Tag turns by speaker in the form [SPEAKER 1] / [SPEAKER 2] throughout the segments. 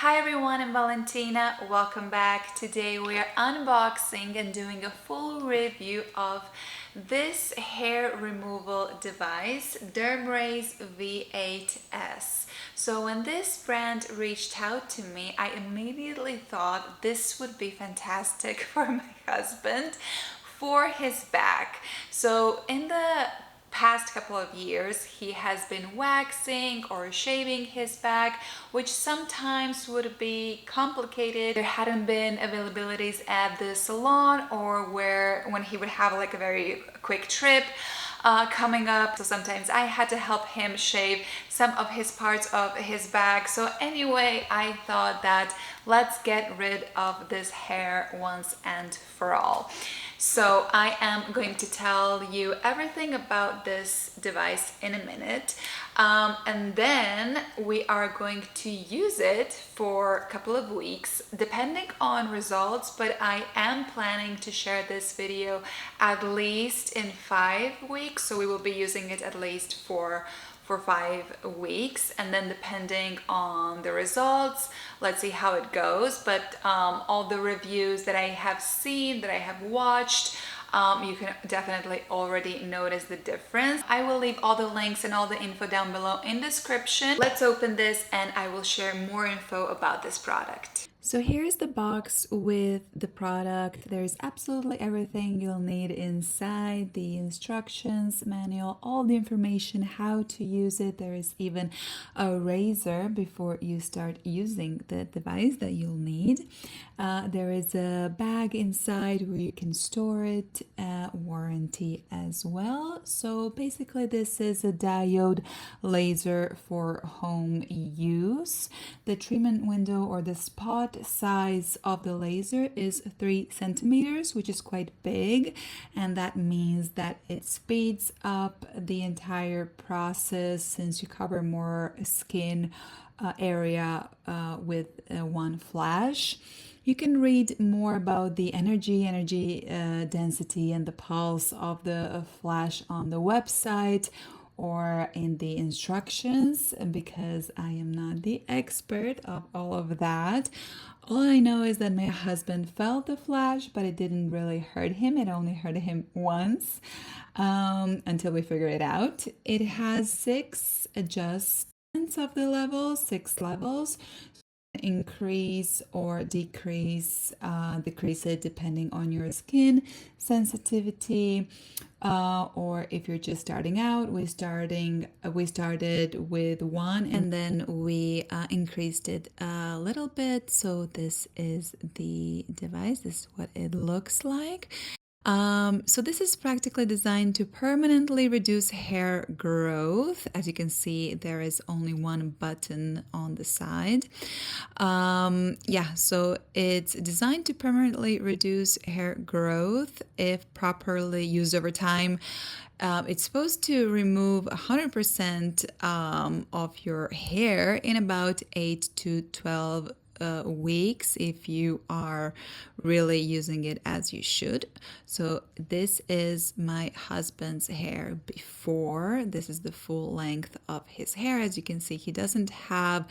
[SPEAKER 1] Hi everyone, I'm Valentina. Welcome back. Today we are unboxing and doing a full review of this hair removal device, DermRays V8S. So when this brand reached out to me, I immediately thought this would be fantastic for my husband for his back. So in the past couple of years, he has been waxing or shaving his back, which sometimes would be complicated. There hadn't been availabilities at the salon or when he would have like a very quick trip coming up. So sometimes I had to help him shave some of his parts of his back. So anyway, I thought that let's get rid of this hair once and for all. So I am going to tell you everything about this device in a minute, and then we are going to use it for a couple of weeks depending on results, but I am planning to share this video at least in 5 weeks, so we will be using it at least for 5 weeks, and then depending on the results, let's see how it goes. But all the reviews that I have seen, that I have watched, you can definitely already notice the difference. I will leave all the links and all the info down below in the description. Let's open this and I will share more info about this product. So here's the box with the product. There's absolutely everything you'll need inside, the instructions manual, all the information, how to use it. There is even a razor before you start using the device that you'll need. There is a bag inside where you can store it, warranty as well. So basically this is a diode laser for home use. The treatment window or the spot size of the laser is 3 centimeters, which is quite big, and that means that it speeds up the entire process since you cover more skin area with one flash. You can read more about the energy density and the pulse of the flash on the website or in the instructions, because I am not the expert of all of that. All I know is that my husband felt the flash, but it didn't really hurt him. It only hurt him once until we figured it out. It has 6 adjustments of the levels, 6 levels. Increase or decrease it depending on your skin sensitivity, or if you're just starting out. We started with 1 and then we increased it a little bit. So this is the device. This is what it looks like. So this is practically designed to permanently reduce hair growth. As you can see, there is only 1 button on the side. So it's designed to permanently reduce hair growth if properly used over time. It's supposed to remove 100% of your hair in about 8 to 12 weeks if you are really using it as you should. So this is my husband's hair before. This is the full length of his hair. As you can see, he doesn't have,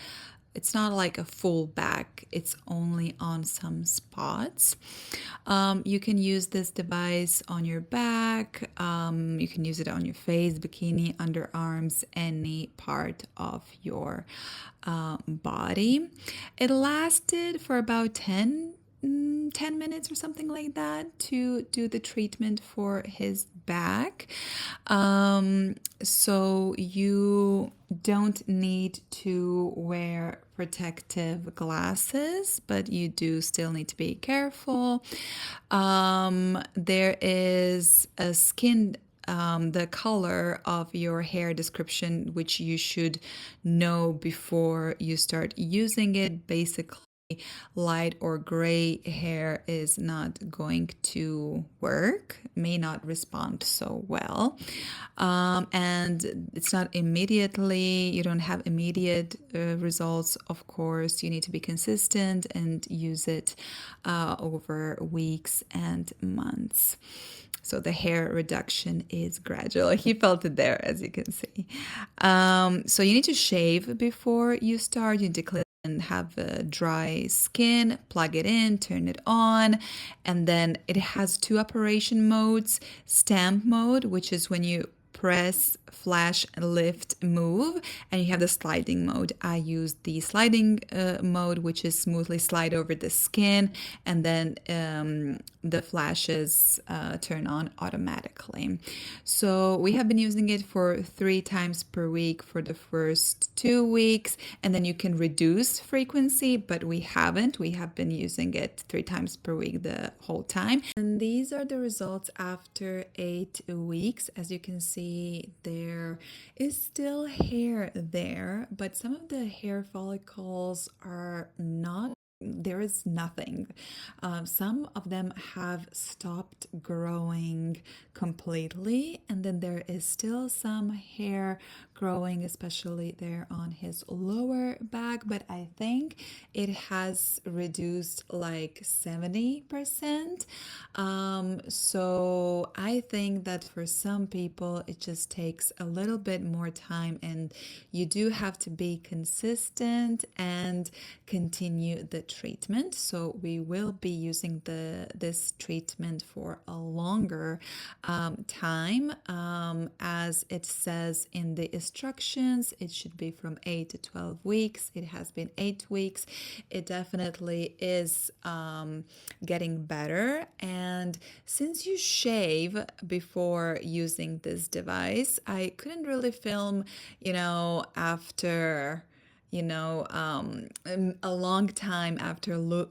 [SPEAKER 1] it's not like a full back, it's only on some spots. You can use this device on your back, you can use it on your face, bikini, underarms, any part of your body. It lasted for about 10 minutes or something like that to do the treatment for his back. So you don't need to wear protective glasses, but you do still need to be careful. There is a skin the color of your hair description, which you should know before you start using it. Basically, light or gray hair is not going to work, may not respond so well, and it's not immediately, you don't have immediate results. Of course, you need to be consistent and use it over weeks and months. So the hair reduction is gradual. He felt it there, as you can see. So you need to shave before you start. You need to clean and have a dry skin, plug it in, turn it on, and then it has two operation modes. Stamp mode, which is when you press, flash, lift, move, and you have the sliding mode. I use the sliding mode, which is smoothly slide over the skin, and then the flashes turn on automatically. So we have been using it for 3 times per week for the first 2 weeks, and then you can reduce frequency, but we haven't. We have been using it 3 times per week the whole time. And these are the results after 8 weeks. As you can see, there is still hair there, but some of the hair follicles are not. There is nothing. Some of them have stopped growing completely, and then there is still some hair growing, especially there on his lower back, but I think it has reduced like 70%. So I think that for some people it just takes a little bit more time, and you do have to be consistent and continue the treatment. So we will be using this treatment for a longer time. As it says in the instructions, it should be from 8 to 12 weeks. It has been 8 weeks. It definitely is getting better. And since you shave before using this device, I couldn't really film, after a long time after not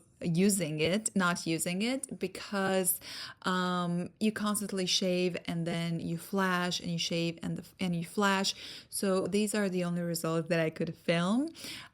[SPEAKER 1] using it, because you constantly shave and then you flash and you shave and you flash. So these are the only results that I could film.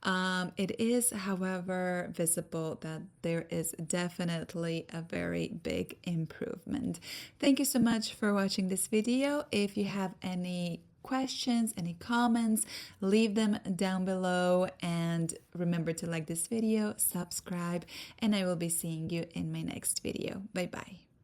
[SPEAKER 1] It is, however, visible that there is definitely a very big improvement. Thank you so much for watching this video. If you have any questions, any comments, leave them down below, and remember to like this video, subscribe, and I will be seeing you in my next video. Bye bye.